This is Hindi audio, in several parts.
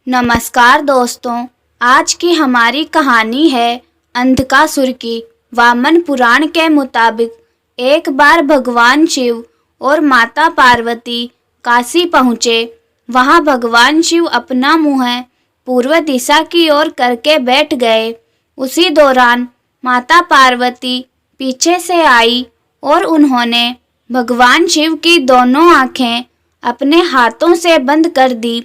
नमस्कार दोस्तों, आज की हमारी कहानी है अंधकासुर की। वामन पुराण के मुताबिक एक बार भगवान शिव और माता पार्वती काशी पहुँचे। वहाँ भगवान शिव अपना मुँह पूर्व दिशा की ओर करके बैठ गए। उसी दौरान माता पार्वती पीछे से आई और उन्होंने भगवान शिव की दोनों आँखें अपने हाथों से बंद कर दी।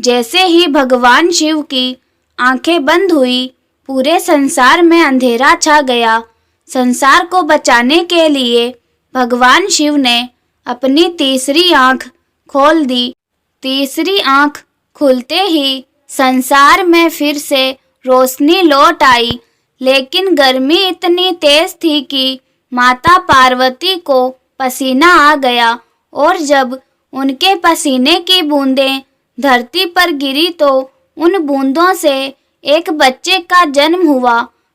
जैसे ही भगवान शिव की आंखें बंद हुई, पूरे संसार में अंधेरा छा गया। संसार को बचाने के लिए भगवान शिव ने अपनी तीसरी आंख खोल दी। तीसरी आंख खुलते ही संसार में फिर से रोशनी लौट आई, लेकिन गर्मी इतनी तेज थी कि माता पार्वती को पसीना आ गया और जब उनके पसीने की बूंदें धरती पर गिरी तो उन बूंदों से एक बच्चे का जन्म हुआ।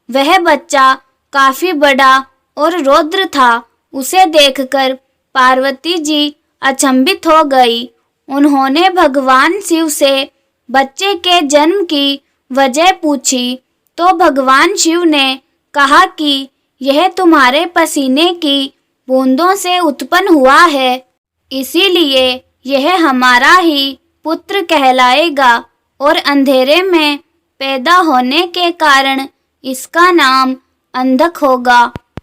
वह बच्चा काफी बड़ा और रौद्र था। उसे देखकर पार्वती जी अचंभित हो गई। उन्होंने भगवान शिव से बच्चे के जन्म की वजह पूछी तो भगवान शिव ने कहा कि यह तुम्हारे पसीने की बूंदों से उत्पन्न हुआ है, इसीलिए यह हमारा ही पुत्र कहलाएगा और अंधेरे में पैदा होने के कारण इसका नाम अंधक होगा।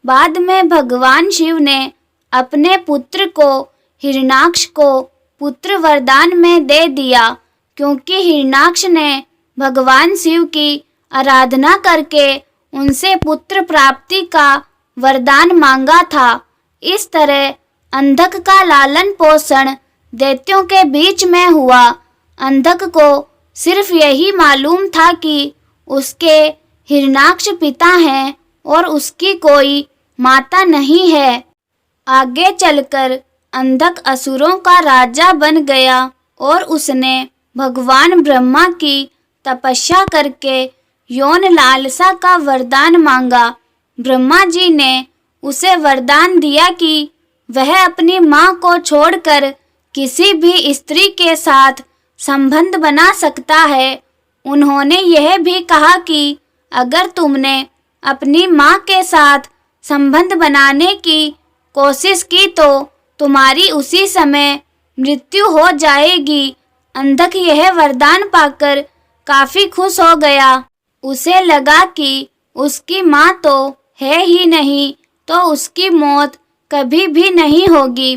बाद में भगवान शिव ने अपने पुत्र को हिरण्याक्ष को पुत्र वरदान में दे दिया, क्योंकि हिरण्याक्ष ने भगवान शिव की आराधना करके उनसे पुत्र प्राप्ति का वरदान मांगा था। इस तरह अंधक का लालन पोषण दैत्यों के बीच में हुआ। अंधक को सिर्फ यही मालूम था कि उसके हिरण्याक्ष पिता हैं और उसकी कोई माता नहीं है। आगे चलकर अंधक असुरों का राजा बन गया और उसने भगवान ब्रह्मा की तपस्या करके यौन लालसा का वरदान मांगा। ब्रह्मा जी ने उसे वरदान दिया कि वह अपनी माँ को छोड़कर किसी भी स्त्री के साथ संबंध बना सकता है। उन्होंने यह भी कहा कि अगर तुमने अपनी माँ के साथ संबंध बनाने की कोशिश की तो तुम्हारी उसी समय मृत्यु हो जाएगी। अंधक यह वरदान पाकर काफी खुश हो गया। उसे लगा कि उसकी माँ तो है ही नहीं, तो उसकी मौत कभी भी नहीं होगी।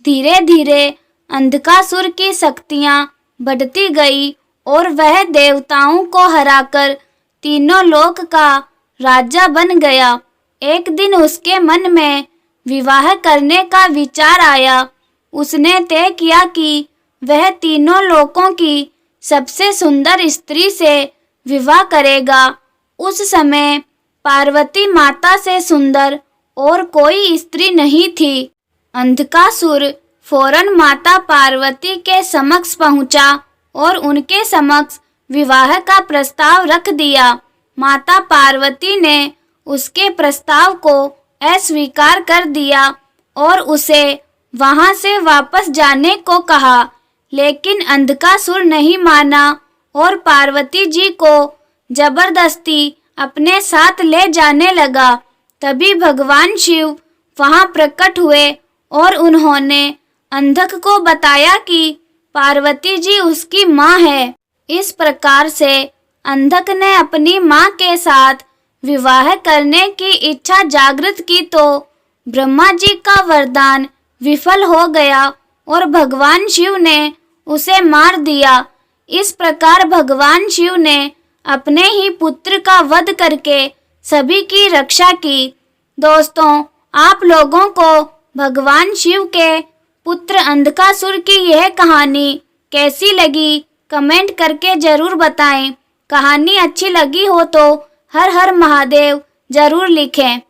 धीरे धीरे अंधकासुर की शक्तियाँ बढ़ती गई और वह देवताओं को हराकर तीनों लोक का राजा बन गया। एक दिन उसके मन में विवाह करने का विचार आया। उसने तय किया कि वह तीनों लोकों की सबसे सुंदर स्त्री से विवाह करेगा। उस समय पार्वती माता से सुंदर और कोई स्त्री नहीं थी। अंधकासुर फौरन माता पार्वती के समक्ष पहुंचा और उनके समक्ष विवाह का प्रस्ताव रख दिया। माता पार्वती ने उसके प्रस्ताव को अस्वीकार कर दिया और उसे वहां से वापस जाने को कहा, लेकिन अंधकासुर नहीं माना और पार्वती जी को जबरदस्ती अपने साथ ले जाने लगा। तभी भगवान शिव वहां प्रकट हुए और उन्होंने अंधक को बताया कि पार्वती जी उसकी माँ है। इस प्रकार से अंधक ने अपनी माँ के साथ विवाह करने की इच्छा जागृत की तो ब्रह्मा जी का वरदान विफल हो गया और भगवान शिव ने उसे मार दिया। इस प्रकार भगवान शिव ने अपने ही पुत्र का वध करके सभी की रक्षा की। दोस्तों, आप लोगों को भगवान शिव के पुत्र अंधकासुर की यह कहानी कैसी लगी, कमेंट करके जरूर बताएं। कहानी अच्छी लगी हो तो हर हर महादेव जरूर लिखें।